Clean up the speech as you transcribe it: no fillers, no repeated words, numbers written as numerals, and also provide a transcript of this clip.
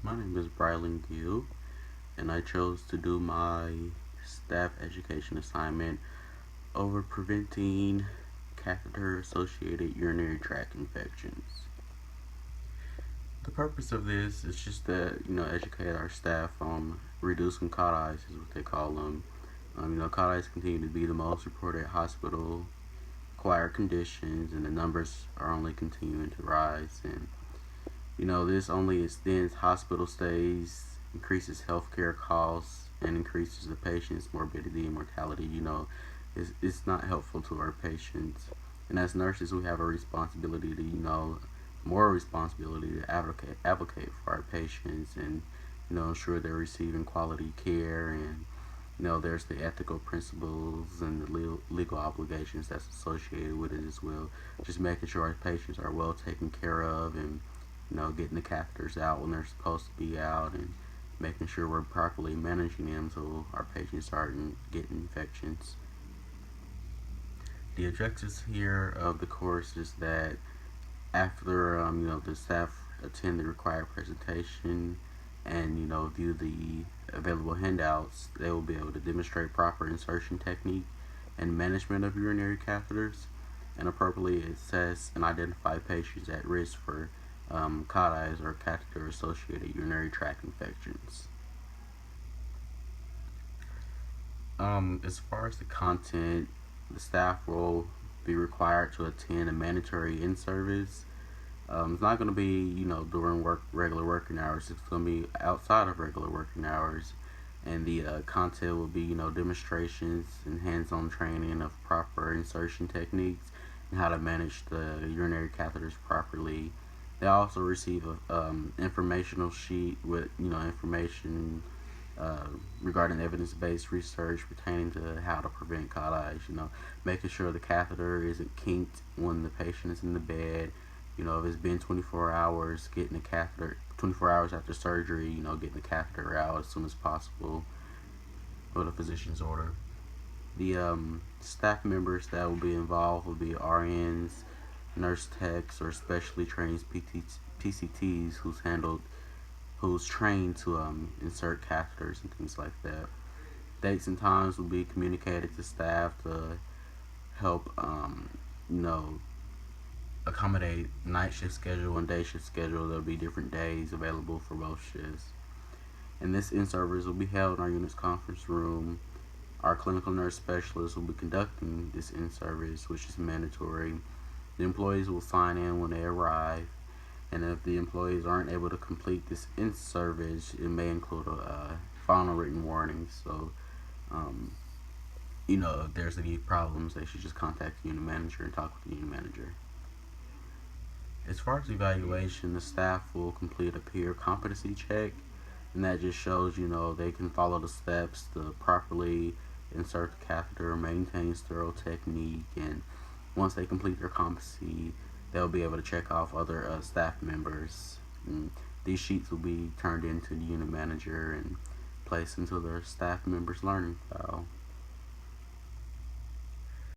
My name is Brylan Gill, and I chose to do my staff education assignment over preventing catheter-associated urinary tract infections. The purpose of this is just to, educate our staff on reducing caught eyes, is what they call them. Caught eyes continue to be the most reported hospital-acquired conditions, and the numbers are only continuing to rise. And this only extends hospital stays, increases healthcare costs, and increases the patient's morbidity and mortality. It's not helpful to our patients. And as nurses, we have a responsibility to, more responsibility to advocate for our patients and, ensure they're receiving quality care. And, there's the ethical principles and the legal obligations that's associated with it as well. Just making sure our patients are well taken care of and getting the catheters out when they're supposed to be out, and making sure we're properly managing them so our patients aren't getting infections. The objectives here of the course is that after the staff attend the required presentation and view the available handouts, they will be able to demonstrate proper insertion technique and management of urinary catheters, and appropriately assess and identify patients at risk for caught eyes or catheter-associated urinary tract infections. As far as the content, the staff will be required to attend a mandatory in-service. It's not going to be, during regular working hours. It's going to be outside of regular working hours, and the content will be, demonstrations and hands-on training of proper insertion techniques and how to manage the urinary catheters properly. They also receive a informational sheet with information regarding evidence-based research pertaining to how to prevent caught eyes. Making sure the catheter isn't kinked when the patient is in the bed. If it's been 24 hours, getting the catheter 24 hours after surgery, getting the catheter out as soon as possible with a physician's order. The staff members that will be involved will be RNs, nurse techs, or specially trained PCTs who's trained to insert catheters and things like that. Dates and times will be communicated to staff to help accommodate night shift schedule and day shift schedule. There'll be different days available for both shifts. And this in-service will be held in our unit's conference room. Our clinical nurse specialist will be conducting this in-service, which is mandatory. The employees will sign in when they arrive, and if the employees aren't able to complete this in-service, it may include a final written warning. So, if there's any problems, they should just contact the unit manager and talk with the unit manager. As far as evaluation, the staff will complete a peer competency check, and that just shows, they can follow the steps to properly insert the catheter, maintain sterile technique, and once they complete their competency, they'll be able to check off other staff members. And these sheets will be turned into the unit manager and placed into their staff members' learning file.